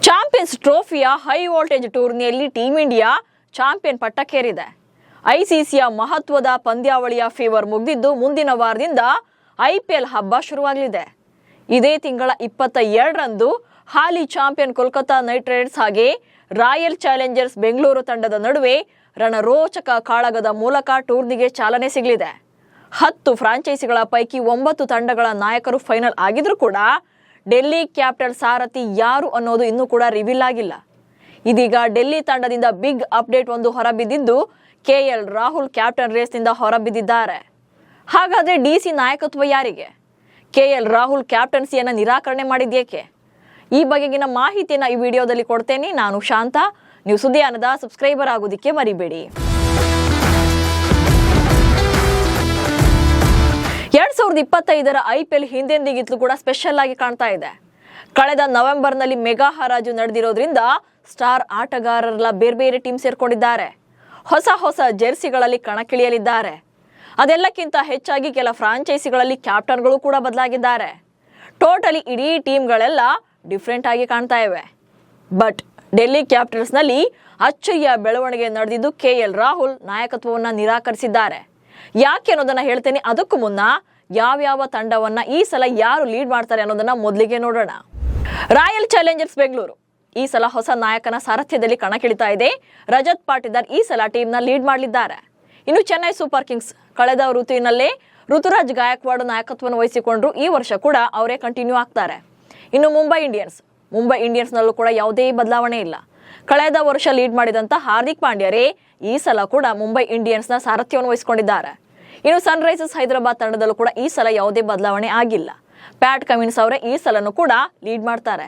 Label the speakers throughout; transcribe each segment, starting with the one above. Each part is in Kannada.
Speaker 1: ಚಾಂಪಿಯನ್ಸ್ ಟ್ರೋಫಿಯ ಹೈ ವೋಲ್ಟೇಜ್ ಟೂರ್ನಿಯಲ್ಲಿ ಟೀಂ ಇಂಡಿಯಾ ಚಾಂಪಿಯನ್ ಪಟ್ಟಕ್ಕೇರಿದೆ. ಐಸಿಸಿಯ ಮಹತ್ವದ ಪಂದ್ಯಾವಳಿಯ ಫೀವರ್ ಮುಗಿದಿದ್ದು ಮುಂದಿನ ವಾರದಿಂದ ಐಪಿಎಲ್ ಹಬ್ಬ ಶುರುವಾಗಲಿದೆ. ಇದೇ ತಿಂಗಳ 22ರಂದು ಹಾಲಿ ಚಾಂಪಿಯನ್ ಕೋಲ್ಕತಾ ನೈಟ್ ರೈಡರ್ಸ್ ಹಾಗೆ ರಾಯಲ್ ಚಾಲೆಂಜರ್ಸ್ ಬೆಂಗಳೂರು ತಂಡದ ನಡುವೆ ರಣರೋಚಕ ಕಾಳಗದ ಮೂಲಕ ಟೂರ್ನಿಗೆ ಚಾಲನೆ ಸಿಗಲಿದೆ. 10 ಫ್ರಾಂಚೈಸಿಗಳ ಪೈಕಿ 9 ತಂಡಗಳ ನಾಯಕರು ಫೈನಲ್ ಆಗಿದ್ರೂ ಕೂಡ ಡೆಲ್ಲಿ ಕ್ಯಾಪಿಟಲ್ ಸಾರಥಿ ಯಾರು ಅನ್ನೋದು ಇನ್ನೂ ಕೂಡ ರಿವೀಲ್ ಆಗಿಲ್ಲ. ಇದೀಗ ಡೆಲ್ಲಿ ತಂಡದಿಂದ ಬಿಗ್ ಅಪ್ಡೇಟ್ ಒಂದು ಹೊರಬಿದ್ದಿದ್ದು ಕೆಎಲ್ ರಾಹುಲ್ ಕ್ಯಾಪ್ಟನ್ ರೇಸ್ನಿಂದ ಹೊರಬಿದ್ದಿದ್ದಾರೆ. ಹಾಗಾದ್ರೆ ಡಿಸಿ ನಾಯಕತ್ವ ಯಾರಿಗೆ? ಕೆಎಲ್ ರಾಹುಲ್ ಕ್ಯಾಪ್ಟನ್ಸಿಯನ್ನು ನಿರಾಕರಣೆ ಮಾಡಿದ್ಯೇಕೆ? ಈ ಬಗೆಗಿನ ಮಾಹಿತಿಯನ್ನು ಈ ವಿಡಿಯೋದಲ್ಲಿ ಕೊಡ್ತೇನೆ. ನಾನು ಶಾಂತ. ನೀವು ಸುದ್ದಿಯಾನದ ಸಬ್ಸ್ಕ್ರೈಬರ್ ಆಗೋದಕ್ಕೆ ಮರಿಬೇಡಿ. 2025ರ ಐಪಿಎಲ್ ಹಿಂದೆಂದಿಗಿಂತಲೂ ಕೂಡ ಸ್ಪೆಷಲ್ ಆಗಿ ಕಾಣ್ತಾ ಇದೆ. ಕಳೆದ ನವೆಂಬರ್ನಲ್ಲಿ ಮೆಗಾ ಹರಾಜು ನಡೆದಿರೋದ್ರಿಂದ ಸ್ಟಾರ್ ಆಟಗಾರರೆಲ್ಲ ಬೇರೆ ಬೇರೆ ಟೀಮ್ ಸೇರ್ಕೊಂಡಿದ್ದಾರೆ. ಹೊಸ ಜೆರ್ಸಿಗಳಲ್ಲಿ ಕಣಕ್ಕಿಳಿಯಲಿದ್ದಾರೆ. ಅದೆಲ್ಲಕ್ಕಿಂತ ಹೆಚ್ಚಾಗಿ ಕೆಲ ಫ್ರಾಂಚೈಸಿಗಳಲ್ಲಿ ಕ್ಯಾಪ್ಟನ್ಗಳು ಕೂಡ ಬದಲಾಗಿದ್ದಾರೆ. ಟೋಟಲಿ ಇಡೀ ಟೀಮ್ಗಳೆಲ್ಲ ಡಿಫ್ರೆಂಟ್ ಆಗಿ ಕಾಣ್ತಾ ಇವೆ. ಬಟ್ ಡೆಲ್ಲಿ ಕ್ಯಾಪಿಟಲ್ಸ್ನಲ್ಲಿ ಅಚ್ಚರಿಯ ಬೆಳವಣಿಗೆ ನಡೆದಿದ್ದು ಕೆಎಲ್ ರಾಹುಲ್ ನಾಯಕತ್ವವನ್ನು ನಿರಾಕರಿಸಿದ್ದಾರೆ. ಯಾಕೆ ಅನ್ನೋದನ್ನ ಹೇಳ್ತೇನೆ. ಅದಕ್ಕೂ ಮುನ್ನ ಯಾವ್ಯಾವ ತಂಡವನ್ನ ಈ ಸಲ ಯಾರು ಲೀಡ್ ಮಾಡ್ತಾರೆ ಅನ್ನೋದನ್ನ ಮೊದಲಿಗೆ ನೋಡೋಣ. ರಾಯಲ್ ಚಾಲೆಂಜರ್ಸ್ ಬೆಂಗಳೂರು ಈ ಸಲ ಹೊಸ ನಾಯಕನ ಸಾರಥ್ಯದಲ್ಲಿ ಕಣಕ್ಕಿಳಿತಾ ಇದೆ. ರಜತ್ ಪಾಟಿದಾರ್ ಈ ಸಲ ಟೀಮ್ನ ಲೀಡ್ ಮಾಡಲಿದ್ದಾರೆ. ಇನ್ನು ಚೆನ್ನೈ ಸೂಪರ್ ಕಿಂಗ್ಸ್ ಕಳೆದ ಋತುವಿನಲ್ಲೇ ಋತುರಾಜ್ ಗಾಯಕ್ವಾಡ್ ನಾಯಕತ್ವವನ್ನು ವಹಿಸಿಕೊಂಡ್ರು. ಈ ವರ್ಷ ಕೂಡ ಅವರೇ ಕಂಟಿನ್ಯೂ ಆಗ್ತಾರೆ. ಇನ್ನು ಮುಂಬೈ ಇಂಡಿಯನ್ಸ್ನಲ್ಲೂ ಕೂಡ ಯಾವುದೇ ಬದಲಾವಣೆ ಇಲ್ಲ. ಕಳೆದ ವರ್ಷ ಲೀಡ್ ಮಾಡಿದಂತ ಹಾರ್ದಿಕ್ ಪಾಂಡ್ಯರೇ ಈ ಸಲ ಕೂಡ ಮುಂಬೈ ಇಂಡಿಯನ್ಸ್ನ ಸಾರಥ್ಯವನ್ನು ವಹಿಸಿಕೊಂಡಿದ್ದಾರೆ. ಇನ್ನು ಸನ್ ರೈಸರ್ಸ್ ಹೈದರಾಬಾದ್ ತಂಡದಲ್ಲೂ ಕೂಡ ಈ ಸಲ ಯಾವುದೇ ಬದಲಾವಣೆ ಆಗಿಲ್ಲ. ಪ್ಯಾಟ್ ಕಮಿನ್ಸ್ ಅವರೇ ಈ ಸಲನೂ ಕೂಡ ಲೀಡ್ ಮಾಡ್ತಾರೆ.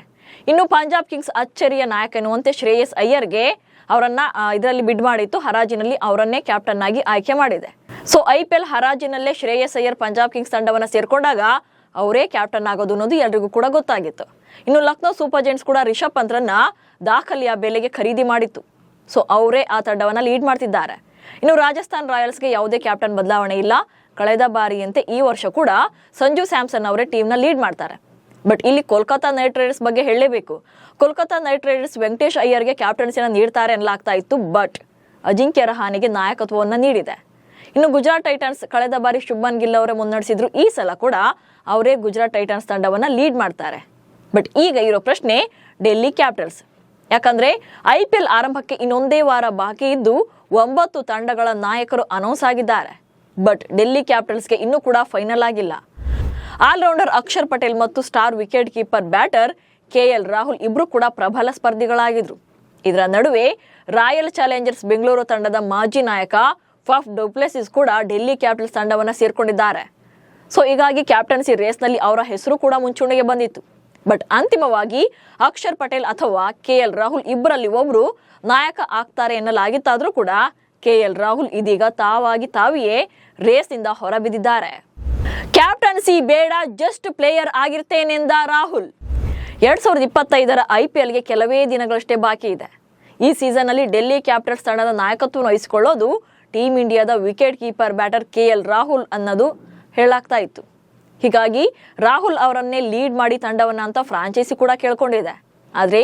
Speaker 1: ಇನ್ನು ಪಂಜಾಬ್ ಕಿಂಗ್ಸ್ ಅಚ್ಚರಿಯ ನಾಯಕ ಎನ್ನುವಂತೆ ಶ್ರೇಯಸ್ ಅಯ್ಯರ್ಗೆ ಅವರನ್ನ ಇದರಲ್ಲಿ ಬಿಡ್ ಮಾಡಿತ್ತು. ಹರಾಜಿನಲ್ಲಿ ಅವರನ್ನೇ ಕ್ಯಾಪ್ಟನ್ ಆಗಿ ಆಯ್ಕೆ ಮಾಡಿದೆ. ಸೊ ಐಪಿಎಲ್ ಹರಾಜಿನಲ್ಲೇ ಶ್ರೇಯಸ್ ಅಯ್ಯರ್ ಪಂಜಾಬ್ ಕಿಂಗ್ಸ್ ತಂಡವನ್ನ ಸೇರ್ಕೊಂಡಾಗ ಅವರೇ ಕ್ಯಾಪ್ಟನ್ ಆಗೋದು ಅನ್ನೋದು ಎಲ್ರಿಗೂ ಕೂಡ ಗೊತ್ತಾಗಿತ್ತು. ಇನ್ನು ಲಕ್ನೋ ಸೂಪರ್ ಜೈಂಟ್ಸ್ ಕೂಡ ರಿಷಬ್ ಪಂತ್ರನ್ನ ದಾಖಲೆಯ ಬೆಲೆಗೆ ಖರೀದಿ ಮಾಡಿತ್ತು. ಸೊ ಅವರೇ ಆ ತಂಡವನ್ನ ಲೀಡ್ ಮಾಡ್ತಿದ್ದಾರೆ. ಇನ್ನು ರಾಜಸ್ಥಾನ್ ರಾಯಲ್ಸ್ಗೆ ಯಾವುದೇ ಕ್ಯಾಪ್ಟನ್ ಬದಲಾವಣೆ ಇಲ್ಲ. ಕಳೆದ ಬಾರಿಯಂತೆ ಈ ವರ್ಷ ಕೂಡ ಸಂಜು ಸ್ಯಾಮ್ಸನ್ ಅವರೇ ಟೀಮ್ನ ಲೀಡ್ ಮಾಡ್ತಾರೆ. ಬಟ್ ಇಲ್ಲಿ ಕೋಲ್ಕತಾ ನೈಟ್ ರೈಡರ್ಸ್ ಬಗ್ಗೆ ಹೇಳಲೇಬೇಕು. ಕೋಲ್ಕತಾ ನೈಟ್ ರೈಡರ್ಸ್ ವೆಂಕಟೇಶ್ ಅಯ್ಯರ್ಗೆ ಕ್ಯಾಪ್ಟನ್ಸಿನ ನೀಡ್ತಾರೆ ಎನ್ನಲಾಗ್ತಾ ಇತ್ತು. ಬಟ್ ಅಜಿಂಕ್ಯ ರಹಾನೆಗೆ ನಾಯಕತ್ವವನ್ನು ನೀಡಿದೆ. ಇನ್ನು ಗುಜರಾತ್ ಟೈಟನ್ಸ್ ಕಳೆದ ಬಾರಿ ಶುಭ್ಮನ್ ಗಿಲ್ ಅವರೇ ಮುನ್ನಡೆಸಿದ್ರು. ಈ ಸಲ ಕೂಡ ಅವರೇ ಗುಜರಾತ್ ಟೈಟನ್ಸ್ ತಂಡವನ್ನ ಲೀಡ್ ಮಾಡ್ತಾರೆ. ಬಟ್ ಈಗ ಇರೋ ಪ್ರಶ್ನೆ ಡೆಲ್ಲಿ ಕ್ಯಾಪಿಟಲ್ಸ್. ಯಾಕಂದ್ರೆ ಐಪಿಎಲ್ ಆರಂಭಕ್ಕೆ ಇನ್ನೊಂದೇ ವಾರ ಬಾಕಿ ಇದ್ದು 9 ತಂಡಗಳ ನಾಯಕರು ಅನೌನ್ಸ್ ಆಗಿದ್ದಾರೆ. ಬಟ್ ಡೆಲ್ಲಿ ಕ್ಯಾಪಿಟಲ್ಸ್ಗೆ ಇನ್ನೂ ಕೂಡ ಫೈನಲ್ ಆಗಿಲ್ಲ. ಆಲ್ರೌಂಡರ್ ಅಕ್ಷರ್ ಪಟೇಲ್ ಮತ್ತು star wicket keeper batter KL Rahul ಇಬ್ರು ಕೂಡ ಪ್ರಬಲ ಸ್ಪರ್ಧಿಗಳಾಗಿದ್ರು. ಇದರ ನಡುವೆ ರಾಯಲ್ ಚಾಲೆಂಜರ್ಸ್ ಬೆಂಗಳೂರು ತಂಡದ ಮಾಜಿ ನಾಯಕ ಫಫ್ ಡುಪ್ಲೆಸಿಸ್ ಕೂಡ ಡೆಲ್ಲಿ ಕ್ಯಾಪಿಟಲ್ಸ್ ತಂಡವನ್ನ ಸೇರ್ಕೊಂಡಿದ್ದಾರೆ. ಸೊ ಹೀಗಾಗಿ ಕ್ಯಾಪ್ಟನ್ಸಿ ರೇಸ್ನಲ್ಲಿ ಅವರ ಹೆಸರು ಕೂಡ ಮುಂಚೂಣಿಗೆ ಬಂದಿತ್ತು. ಬಟ್ ಅಂತಿಮವಾಗಿ ಅಕ್ಷರ್ ಪಟೇಲ್ ಅಥವಾ ಕೆಎಲ್ ರಾಹುಲ್ ಇಬ್ಬರಲ್ಲಿ ಒಬ್ರು ನಾಯಕ ಆಗ್ತಾರೆ ಎನ್ನಲಾಗಿತ್ತಾದ್ರೂ ಕೂಡ ಕೆಎಲ್ ರಾಹುಲ್ ಇದೀಗ ತಾವಿಯೇ ರೇಸ್ನಿಂದ ಹೊರಬಿದ್ದಿದ್ದಾರೆ. ಕ್ಯಾಪ್ಟನ್ಸಿ ಬೇಡ, ಜಸ್ಟ್ ಪ್ಲೇಯರ್ ಆಗಿರ್ತೇನೆಂದ ರಾಹುಲ್. 2025ರ ಐಪಿಎಲ್ಗೆ ಕೆಲವೇ ದಿನಗಳಷ್ಟೇ ಬಾಕಿ ಇದೆ. ಈ ಸೀಸನ್ ಅಲ್ಲಿ ಡೆಲ್ಲಿ ಕ್ಯಾಪಿಟಲ್ಸ್ ತಂಡದ ನಾಯಕತ್ವವನ್ನು ವಹಿಸಿಕೊಳ್ಳೋದು ಟೀಂ ಇಂಡಿಯಾದ wicket keeper batter KL Rahul ಅನ್ನೋದು ಹೇಳಲಾಗ್ತಾ ಇತ್ತು. ಹೀಗಾಗಿ ರಾಹುಲ್ ಅವರನ್ನೇ ಲೀಡ್ ಮಾಡಿ ತಂಡವನ್ನ ಅಂತ ಫ್ರಾಂಚೈಸಿ ಕೂಡ ಕೇಳ್ಕೊಂಡಿದೆ. ಆದ್ರೆ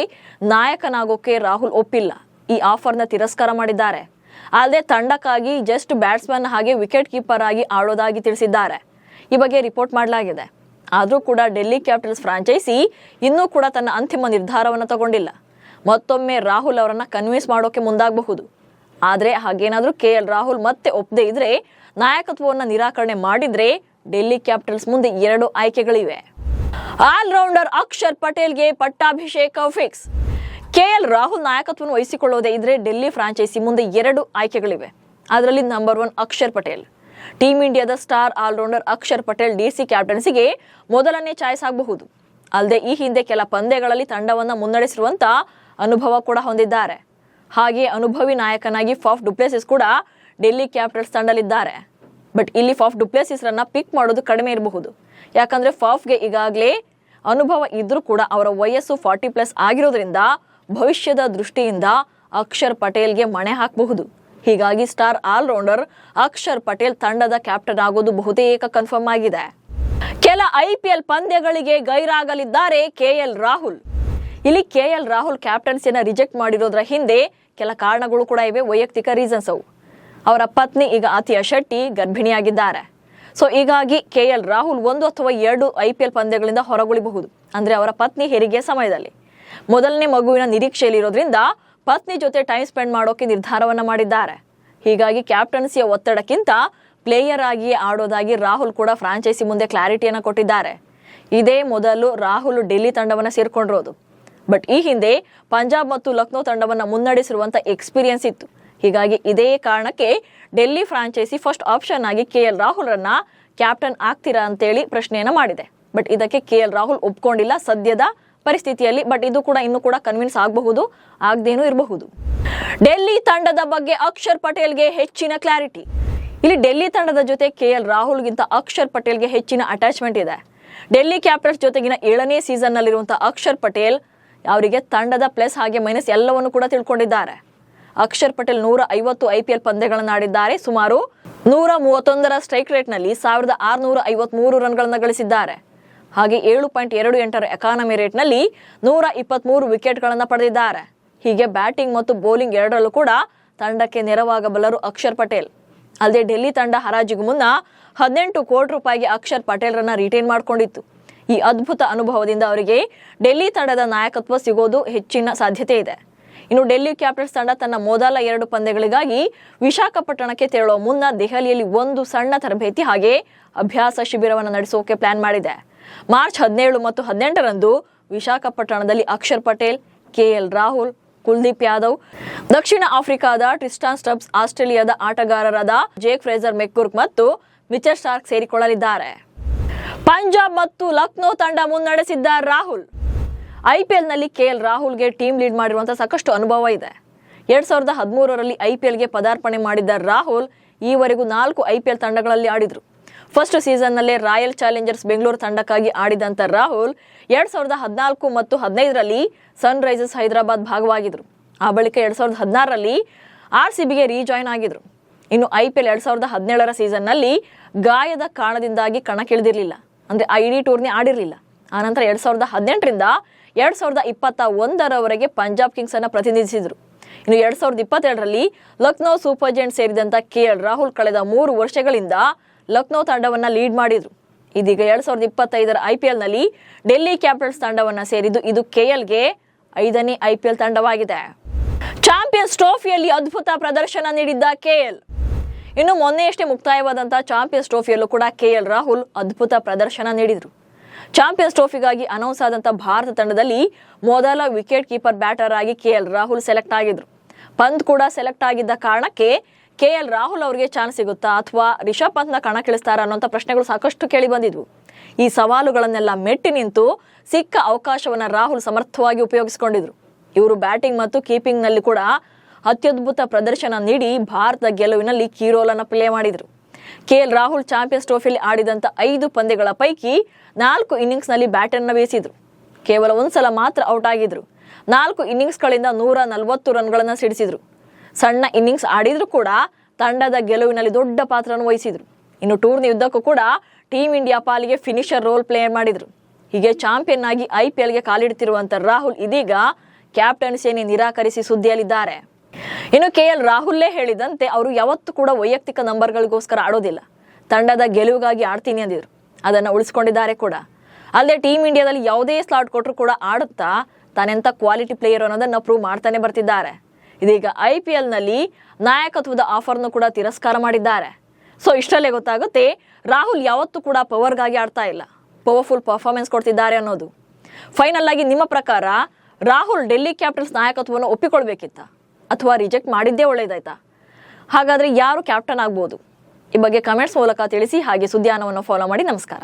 Speaker 1: ನಾಯಕನಾಗೋಕೆ ರಾಹುಲ್ ಒಪ್ಪಿಲ್ಲ. ಈ ಆಫರ್ನ ತಿರಸ್ಕಾರ ಮಾಡಿದ್ದಾರೆ. ಅಲ್ಲದೆ ತಂಡಕ್ಕಾಗಿ ಜಸ್ಟ್ ಬ್ಯಾಟ್ಸ್ಮನ್ ಹಾಗೆ ವಿಕೆಟ್ ಕೀಪರ್ ಆಗಿ ಆಡೋದಾಗಿ ತಿಳಿಸಿದ್ದಾರೆ. ಈ ಬಗ್ಗೆ ರಿಪೋರ್ಟ್ ಮಾಡಲಾಗಿದೆ. ಆದ್ರೂ ಕೂಡ ಡೆಲ್ಲಿ ಕ್ಯಾಪಿಟಲ್ಸ್ ಫ್ರಾಂಚೈಸಿ ಇನ್ನೂ ಕೂಡ ತನ್ನ ಅಂತಿಮ ನಿರ್ಧಾರವನ್ನು ತಗೊಂಡಿಲ್ಲ. ಮತ್ತೊಮ್ಮೆ ರಾಹುಲ್ ಅವರನ್ನ ಕನ್ವಿನ್ಸ್ ಮಾಡೋಕೆ ಮುಂದಾಗಬಹುದು. ಆದ್ರೆ ಹಾಗೇನಾದ್ರೂ ಕೆಎಲ್ ರಾಹುಲ್ ಮತ್ತೆ ಒಪ್ಪದೇ ಇದ್ರೆ, ನಾಯಕತ್ವವನ್ನು ನಿರಾಕರಣೆ ಮಾಡಿದ್ರೆ ಡೆಲ್ಲಿ ಕ್ಯಾಪಿಟಲ್ಸ್ ಮುಂದೆ 2 ಆಯ್ಕೆಗಳಿವೆ. ಆಲ್ರೌಂಡರ್ ಅಕ್ಷರ್ ಪಟೇಲ್ಗೆ ಪಟ್ಟಾಭಿಷೇಕ ಫಿಕ್ಸ್. ಕೆಎಲ್ ರಾಹುಲ್ ನಾಯಕತ್ವವನ್ನು ವಹಿಸಿಕೊಳ್ಳೋದೇ ಇದ್ರೆ ಡೆಲ್ಲಿ ಫ್ರಾಂಚೈಸಿ ಮುಂದೆ 2 ಆಯ್ಕೆಗಳಿವೆ. ಅದರಲ್ಲಿ ನಂಬರ್ 1 ಅಕ್ಷರ್ ಪಟೇಲ್. ಟೀಂ ಇಂಡಿಯಾದ star all rounder Akshar Patel DC ಕ್ಯಾಪ್ಟನ್ಸಿಗೆ ಮೊದಲನೇ ಚಾಯ್ಸ್ ಆಗಬಹುದು. ಅಲ್ಲದೆ ಈ ಹಿಂದೆ ಕೆಲ ಪಂದ್ಯಗಳಲ್ಲಿ ತಂಡವನ್ನ ಮುನ್ನಡೆಸಿರುವಂತ ಅನುಭವ ಕೂಡ ಹೊಂದಿದ್ದಾರೆ. ಹಾಗೆ ಅನುಭವಿ ನಾಯಕನಾಗಿ ಫಫ್ ಡುಪ್ಲೆಸಿಸ್ ಕೂಡ ಡೆಲ್ಲಿ ಕ್ಯಾಪಿಟಲ್ಸ್ ತಂಡಲಿದ್ದಾರೆ. ಬಟ್ ಇಲ್ಲಿ ಫಫ್ ಡುಪ್ಲೆಸಿಸ್ ರನ್ನ ಪಿಕ್ ಮಾಡೋದು ಕಡಿಮೆ ಇರಬಹುದು. ಯಾಕಂದ್ರೆ ಫಫ್ಗೆ ಈಗಾಗಲೇ ಅನುಭವ ಇದ್ರೂ ಕೂಡ ಅವರ ವಯಸ್ಸು 40+ ಆಗಿರೋದ್ರಿಂದ ಭವಿಷ್ಯದ ದೃಷ್ಟಿಯಿಂದ ಅಕ್ಷರ್ ಪಟೇಲ್ಗೆ ಮಣೆ ಹಾಕಬಹುದು. ಹೀಗಾಗಿ ಸ್ಟಾರ್ ಆಲ್ರೌಂಡರ್ ಅಕ್ಷರ್ ಪಟೇಲ್ ತಂಡದ ಕ್ಯಾಪ್ಟನ್ ಆಗೋದು ಬಹುತೇಕ ಕನ್ಫರ್ಮ್ ಆಗಿದೆ. ಕೆಲ ಐಪಿಎಲ್ ಪಂದ್ಯಗಳಿಗೆ ಗೈರಾಗಲಿದ್ದಾರೆ ಕೆಎಲ್ ರಾಹುಲ್. ಇಲ್ಲಿ KL ರಾಹುಲ್ ಕ್ಯಾಪ್ಟನ್ಸಿಯನ್ನ ರಿಜೆಕ್ಟ್ ಮಾಡಿರೋದ್ರ ಹಿಂದೆ ಕೆಲ ಕಾರಣಗಳು ಕೂಡ ಇವೆ, ವೈಯಕ್ತಿಕ ರೀಸನ್ಸ್ ಅವು. ಅವರ ಪತ್ನಿ ಈಗ ಆತಿಯಾ ಶೆಟ್ಟಿ ಗರ್ಭಿಣಿಯಾಗಿದ್ದಾರೆ. ಸೊ ಹೀಗಾಗಿ KL ರಾಹುಲ್ 1 ಅಥವಾ 2 IPL ಪಂದ್ಯಗಳಿಂದ ಹೊರಗುಳಿಬಹುದು, ಅಂದ್ರೆ ಅವರ ಪತ್ನಿ ಹೆರಿಗೆಯ ಸಮಯದಲ್ಲಿ. ಮೊದಲನೇ ಮಗುವಿನ ನಿರೀಕ್ಷೆಯಲ್ಲಿರೋದ್ರಿಂದ ಪತ್ನಿ ಜೊತೆ ಟೈಮ್ ಸ್ಪೆಂಡ್ ಮಾಡೋಕೆ ನಿರ್ಧಾರವನ್ನ ಮಾಡಿದ್ದಾರೆ. ಹೀಗಾಗಿ ಕ್ಯಾಪ್ಟನ್ಸಿಯ ಒತ್ತಡಕ್ಕಿಂತ ಪ್ಲೇಯರ್ ಆಗಿಯೇ ಆಡೋದಾಗಿ ರಾಹುಲ್ ಕೂಡ ಫ್ರಾಂಚೈಸಿ ಮುಂದೆ ಕ್ಲಾರಿಟಿಯನ್ನು ಕೊಟ್ಟಿದ್ದಾರೆ. ಇದೇ ಮೊದಲು ರಾಹುಲ್ ಡೆಲ್ಲಿ ತಂಡವನ್ನು ಸೇರ್ಕೊಂಡಿರೋದು. ಬಟ್ ಈ ಹಿಂದೆ ಪಂಜಾಬ್ ಮತ್ತು ಲಕ್ನೋ ತಂಡವನ್ನು ಮುನ್ನಡೆಸಿರುವಂಥ ಎಕ್ಸ್ಪೀರಿಯನ್ಸ್ ಇತ್ತು. ಹೀಗಾಗಿ ಇದೇ ಕಾರಣಕ್ಕೆ ಡೆಲ್ಲಿ ಫ್ರಾಂಚೈಸಿ ಫಸ್ಟ್ ಆಪ್ಷನ್ ಆಗಿ KL ರಾಹುಲ್ರನ್ನ ಕ್ಯಾಪ್ಟನ್ ಆಗ್ತೀರಾ ಅಂತೇಳಿ ಪ್ರಶ್ನೆಯನ್ನ ಮಾಡಿದೆ. ಬಟ್ ಇದಕ್ಕೆ KL ರಾಹುಲ್ ಒಪ್ಕೊಂಡಿಲ್ಲ ಸದ್ಯದ ಪರಿಸ್ಥಿತಿಯಲ್ಲಿ. ಬಟ್ ಇದು ಕೂಡ ಇನ್ನೂ ಕೂಡ ಕನ್ವಿನ್ಸ್ ಆಗಬಹುದು, ಆಗದೇನೂ ಇರಬಹುದು. ಡೆಲ್ಲಿ ತಂಡದ ಬಗ್ಗೆ ಅಕ್ಷರ್ ಪಟೇಲ್ಗೆ ಹೆಚ್ಚಿನ ಕ್ಲಾರಿಟಿ. ಇಲ್ಲಿ ಡೆಲ್ಲಿ ತಂಡದ ಜೊತೆ KL ರಾಹುಲ್ಗಿಂತ ಅಕ್ಷರ್ ಪಟೇಲ್ಗೆ ಹೆಚ್ಚಿನ ಅಟ್ಯಾಚ್ಮೆಂಟ್ ಇದೆ. ಡೆಲ್ಲಿ ಕ್ಯಾಪಿಟಲ್ಸ್ ಜೊತೆಗಿನ 7ನೇ ಸೀಸನ್ ನಲ್ಲಿರುವಂತಹ ಅಕ್ಷರ್ ಪಟೇಲ್ ಅವರಿಗೆ ತಂಡದ ಪ್ಲಸ್ ಹಾಗೆ ಮೈನಸ್ ಎಲ್ಲವನ್ನು ಕೂಡ ತಿಳ್ಕೊಂಡಿದ್ದಾರೆ. ಅಕ್ಷರ್ ಪಟೇಲ್ 150 IPL ಪಂದ್ಯಗಳನ್ನು ಆಡಿದ್ದಾರೆ. ಸುಮಾರು 131ರ ಸ್ಟ್ರೈಕ್ ರೇಟ್ನಲ್ಲಿ 1653 ರನ್ಗಳನ್ನು ಗಳಿಸಿದ್ದಾರೆ. ಹಾಗೆ 7.28ರ ಎಕಾನಮಿ ರೇಟ್ನಲ್ಲಿ 123 ವಿಕೆಟ್ಗಳನ್ನು ಪಡೆದಿದ್ದಾರೆ. ಹೀಗೆ ಬ್ಯಾಟಿಂಗ್ ಮತ್ತು ಬೌಲಿಂಗ್ ಎರಡರಲ್ಲೂ ಕೂಡ ತಂಡಕ್ಕೆ ನೆರವಾಗಬಲ್ಲರು ಅಕ್ಷರ್ ಪಟೇಲ್. ಅಲ್ಲದೆ ಡೆಲ್ಲಿ ತಂಡ ಹರಾಜಿಗೂ ಮುನ್ನ 18 ಕೋಟಿ ರೂಪಾಯಿಗೆ ಅಕ್ಷರ್ ಪಟೇಲ್ರನ್ನ ರಿಟೈನ್ ಮಾಡಿಕೊಂಡಿತ್ತು. ಈ ಅದ್ಭುತ ಅನುಭವದಿಂದ ಅವರಿಗೆ ಡೆಲ್ಲಿ ತಂಡದ ನಾಯಕತ್ವ ಸಿಗೋದು ಹೆಚ್ಚಿನ ಸಾಧ್ಯತೆ ಇದೆ. ಇನ್ನು ಡೆಲ್ಲಿ ಕ್ಯಾಪಿಟಲ್ಸ್ ತಂಡ ತನ್ನ ಮೊದಲ 2 ಪಂದ್ಯಗಳಿಗಾಗಿ ವಿಶಾಖಪಟ್ಟಣಕ್ಕೆ ತೆರಳುವ ಮುನ್ನ ದೆಹಲಿಯಲ್ಲಿ ಒಂದು ಸಣ್ಣ ತರಬೇತಿ ಹಾಗೆ ಅಭ್ಯಾಸ ಶಿಬಿರವನ್ನು ನಡೆಸೋಕೆ ಪ್ಲಾನ್ ಮಾಡಿದೆ. ಮಾರ್ಚ್ 17 ಮತ್ತು 18ರಂದು ವಿಶಾಖಪಟ್ಟಣದಲ್ಲಿ ಅಕ್ಷರ್ ಪಟೇಲ್, KL ರಾಹುಲ್, ಕುಲ್ದೀಪ್ ಯಾದವ್, ದಕ್ಷಿಣ ಆಫ್ರಿಕಾದ ಟ್ರಿಸ್ಟಾನ್ ಸ್ಟಬ್ಸ್, ಆಸ್ಟ್ರೇಲಿಯಾದ ಆಟಗಾರರಾದ ಜೇಕ್ ಫ್ರೇಜರ್ ಮೆಕ್ಗುರ್ಕ್ ಮತ್ತು ಮಿಚೆಲ್ ಸ್ಟಾರ್ಕ್ ಸೇರಿಕೊಳ್ಳಲಿದ್ದಾರೆ. ಪಂಜಾಬ್ ಮತ್ತು ಲಕ್ನೋ ತಂಡ ಮುನ್ನಡೆಸಿದ್ದ ರಾಹುಲ್. IPLನಲ್ಲಿ KL ರಾಹುಲ್ಗೆ ಟೀಮ್ ಲೀಡ್ ಮಾಡಿರುವಂತಹ ಸಾಕಷ್ಟು ಅನುಭವ ಇದೆ. 2013ರಲ್ಲಿ IPLಗೆ ಪದಾರ್ಪಣೆ ಮಾಡಿದ್ದ ರಾಹುಲ್ ಈವರೆಗೂ 4 IPL ತಂಡಗಳಲ್ಲಿ ಆಡಿದ್ರು. ಫಸ್ಟ್ ಸೀಸನ್ನಲ್ಲೇ ರಾಯಲ್ ಚಾಲೆಂಜರ್ಸ್ ಬೆಂಗಳೂರು ತಂಡಕ್ಕಾಗಿ ಆಡಿದಂಥ ರಾಹುಲ್ 2014 ಮತ್ತು 15ರಲ್ಲಿ ಸನ್ ರೈಸರ್ಸ್ ಹೈದರಾಬಾದ್ ಭಾಗವಾಗಿದ್ರು. ಆ ಬಳಿಕ 2016ರಲ್ಲಿ RCBಗೆ ರೀಜಾಯ್ನ್ ಆಗಿದ್ರು. ಇನ್ನು IPL 2017ರ ಸೀಸನ್ನಲ್ಲಿ ಗಾಯದ ಕಾರಣದಿಂದಾಗಿ ಕಣಕ್ಕಿಳಿದಿರಲಿಲ್ಲ, ಅಂದ್ರೆ ಆ ಇಡೀ ಟೂರ್ನಿ ಆಡಿರಲಿಲ್ಲ. ಆನಂತರ 2018ರಿಂದ 2021ರವರೆಗೆ ಪಂಜಾಬ್ ಕಿಂಗ್ಸ್ ಅನ್ನ ಪ್ರತಿನಿಧಿಸಿದ್ರು. ಇನ್ನು 2022ರಲ್ಲಿ ಲಕ್ನೋ ಸೂಪರ್ ಜೈಂಟ್ಸ್ ಸೇರಿದಂತ KL ರಾಹುಲ್ ಕಳೆದ 3 ವರ್ಷಗಳಿಂದ ಲಕ್ನೋ ತಂಡವನ್ನ ಲೀಡ್ ಮಾಡಿದ್ರು. ಇದೀಗ 2025ರ IPLನಲ್ಲಿ ಡೆಲ್ಲಿ ಕ್ಯಾಪಿಟಲ್ಸ್ ತಂಡವನ್ನ ಸೇರಿದ್ದು ಇದು KLಗೆ 5ನೇ IPL ತಂಡವಾಗಿದೆ. ಚಾಂಪಿಯನ್ಸ್ ಟ್ರೋಫಿಯಲ್ಲಿ ಅದ್ಭುತ ಪ್ರದರ್ಶನ ನೀಡಿದ್ದ KL. ಇನ್ನು ಮೊನ್ನೆಯಷ್ಟೇ ಮುಕ್ತಾಯವಾದಂತಹ ಚಾಂಪಿಯನ್ಸ್ ಟ್ರೋಫಿಯಲ್ಲೂ ಕೂಡ KL ರಾಹುಲ್ ಅದ್ಭುತ ಪ್ರದರ್ಶನ ನೀಡಿದ್ರು. ಚಾಂಪಿಯನ್ಸ್ ಟ್ರೋಫಿಗಾಗಿ ಅನೌನ್ಸ್ ಆದಂತ ಭಾರತ ತಂಡದಲ್ಲಿ ಮೊದಲ ವಿಕೆಟ್ ಕೀಪರ್ ಬ್ಯಾಟರ್ ಆಗಿ KL ರಾಹುಲ್ ಸೆಲೆಕ್ಟ್ ಆಗಿದ್ರು. ಪಂತ್ ಕೂಡ ಸೆಲೆಕ್ಟ್ ಆಗಿದ್ದ ಕಾರಣಕ್ಕೆ KL ರಾಹುಲ್ ಅವರಿಗೆ ಚಾನ್ಸ್ ಸಿಗುತ್ತಾ ಅಥವಾ ರಿಷಬ್ ಪಂತ್ನ ಕಣಕ್ಕಿಳಿಸ್ತಾರ ಅನ್ನೋಂಥ ಪ್ರಶ್ನೆಗಳು ಸಾಕಷ್ಟು ಕೇಳಿ ಬಂದಿದ್ವು. ಈ ಸವಾಲುಗಳನ್ನೆಲ್ಲ ಮೆಟ್ಟಿ ನಿಂತು ಸಿಕ್ಕ ಅವಕಾಶವನ್ನ ರಾಹುಲ್ ಸಮರ್ಥವಾಗಿ ಉಪಯೋಗಿಸಿಕೊಂಡಿದ್ರು. ಇವರು ಬ್ಯಾಟಿಂಗ್ ಮತ್ತು ಕೀಪಿಂಗ್ ನಲ್ಲಿ ಕೂಡ ಅತ್ಯದ್ಭುತ ಪ್ರದರ್ಶನ ನೀಡಿ ಭಾರತದ ಗೆಲುವಿನಲ್ಲಿ ಕೀ ರೋಲ್ ಅನ್ನು ಪ್ಲೇ ಮಾಡಿದ್ರು. KL ರಾಹುಲ್ ಚಾಂಪಿಯನ್ಸ್ ಟ್ರೋಫಿಯಲ್ಲಿ ಆಡಿದಂತ 5 ಪಂದ್ಯಗಳ ಪೈಕಿ 4 ಇನ್ನಿಂಗ್ಸ್ ನಲ್ಲಿ ಬ್ಯಾಟನ್ನ ಬೀಸಿದ್ರು. ಕೇವಲ ಒಂದ್ಸಲ ಮಾತ್ರ ಔಟ್ ಆಗಿದ್ರು. 4 ಇನ್ನಿಂಗ್ಸ್ಗಳಿಂದ 140 ರನ್ಗಳನ್ನ ಸಿಡಿಸಿದ್ರು. ಸಣ್ಣ ಇನ್ನಿಂಗ್ಸ್ ಆಡಿದ್ರು ಕೂಡ ತಂಡದ ಗೆಲುವಿನಲ್ಲಿ ದೊಡ್ಡ ಪಾತ್ರವನ್ನು ವಹಿಸಿದ್ರು. ಇನ್ನು ಟೂರ್ನಿ ಯುದ್ಧಕ್ಕೂ ಕೂಡ ಟೀಮ್ ಇಂಡಿಯಾ ಪಾಲಿಗೆ ಫಿನಿಷರ್ ರೋಲ್ ಪ್ಲೇ ಮಾಡಿದ್ರು. ಹೀಗೆ ಚಾಂಪಿಯನ್ ಆಗಿ IPLಗೆ ಕಾಲಿಡ್ತಿರುವಂತ ರಾಹುಲ್ ಇದೀಗ ಕ್ಯಾಪ್ಟನ್ಸಿಯನ್ನು ನಿರಾಕರಿಸಿ ಸುದ್ದಿಯಲ್ಲಿದ್ದಾರೆ. ಇನ್ನು KL ರಾಹುಲ್ಲೇ ಹೇಳಿದಂತೆ ಅವರು ಯಾವತ್ತೂ ಕೂಡ ವೈಯಕ್ತಿಕ ನಂಬರ್ಗಳಿಗೋಸ್ಕರ ಆಡೋದಿಲ್ಲ, ತಂಡದ ಗೆಲುವಿಗಾಗಿ ಆಡ್ತೀನಿ ಅಂದಿದ್ರು. ಅದನ್ನು ಉಳಿಸ್ಕೊಂಡಿದ್ದಾರೆ ಕೂಡ. ಅಲ್ಲದೆ ಟೀಮ್ ಇಂಡಿಯಾದಲ್ಲಿ ಯಾವುದೇ ಸ್ಲಾಟ್ ಕೊಟ್ಟರು ಕೂಡ ಆಡುತ್ತಾ ತಾನೆಂಥ ಕ್ವಾಲಿಟಿ ಪ್ಲೇಯರ್ ಅನ್ನೋದನ್ನ ಪ್ರೂವ್ ಮಾಡ್ತಾನೆ ಬರ್ತಿದ್ದಾರೆ. ಇದೀಗ IPLನಲ್ಲಿ ನಾಯಕತ್ವದ ಆಫರ್ನು ಕೂಡ ತಿರಸ್ಕಾರ ಮಾಡಿದ್ದಾರೆ. ಸೊ ಇಷ್ಟರಲ್ಲೇ ಗೊತ್ತಾಗುತ್ತೆ ರಾಹುಲ್ ಯಾವತ್ತೂ ಕೂಡ ಪವರ್ಗಾಗಿ ಆಡ್ತಾ ಇಲ್ಲ, ಪವರ್ಫುಲ್ ಪರ್ಫಾರ್ಮೆನ್ಸ್ ಕೊಡ್ತಿದ್ದಾರೆ ಅನ್ನೋದು. ಫೈನಲ್ ಆಗಿ ನಿಮ್ಮ ಪ್ರಕಾರ ರಾಹುಲ್ ಡೆಲ್ಲಿ ಕ್ಯಾಪಿಟಲ್ಸ್ ನಾಯಕತ್ವವನ್ನು ಒಪ್ಪಿಕೊಳ್ಬೇಕಿತ್ತ ಅಥವಾ ರಿಜೆಕ್ಟ್ ಮಾಡಿದ್ದೇ ಒಳ್ಳೇದಾಯ್ತಾ? ಹಾಗಾದ್ರೆ ಯಾರು ಕ್ಯಾಪ್ಟನ್ ಆಗ್ಬೋದು? ಈ ಬಗ್ಗೆ ಕಮೆಂಟ್ಸ್ ಮೂಲಕ ತಿಳಿಸಿ. ಹಾಗೆ ಸುದ್ದಿಯಾನವನ್ನು ಫಾಲೋ ಮಾಡಿ. ನಮಸ್ಕಾರ.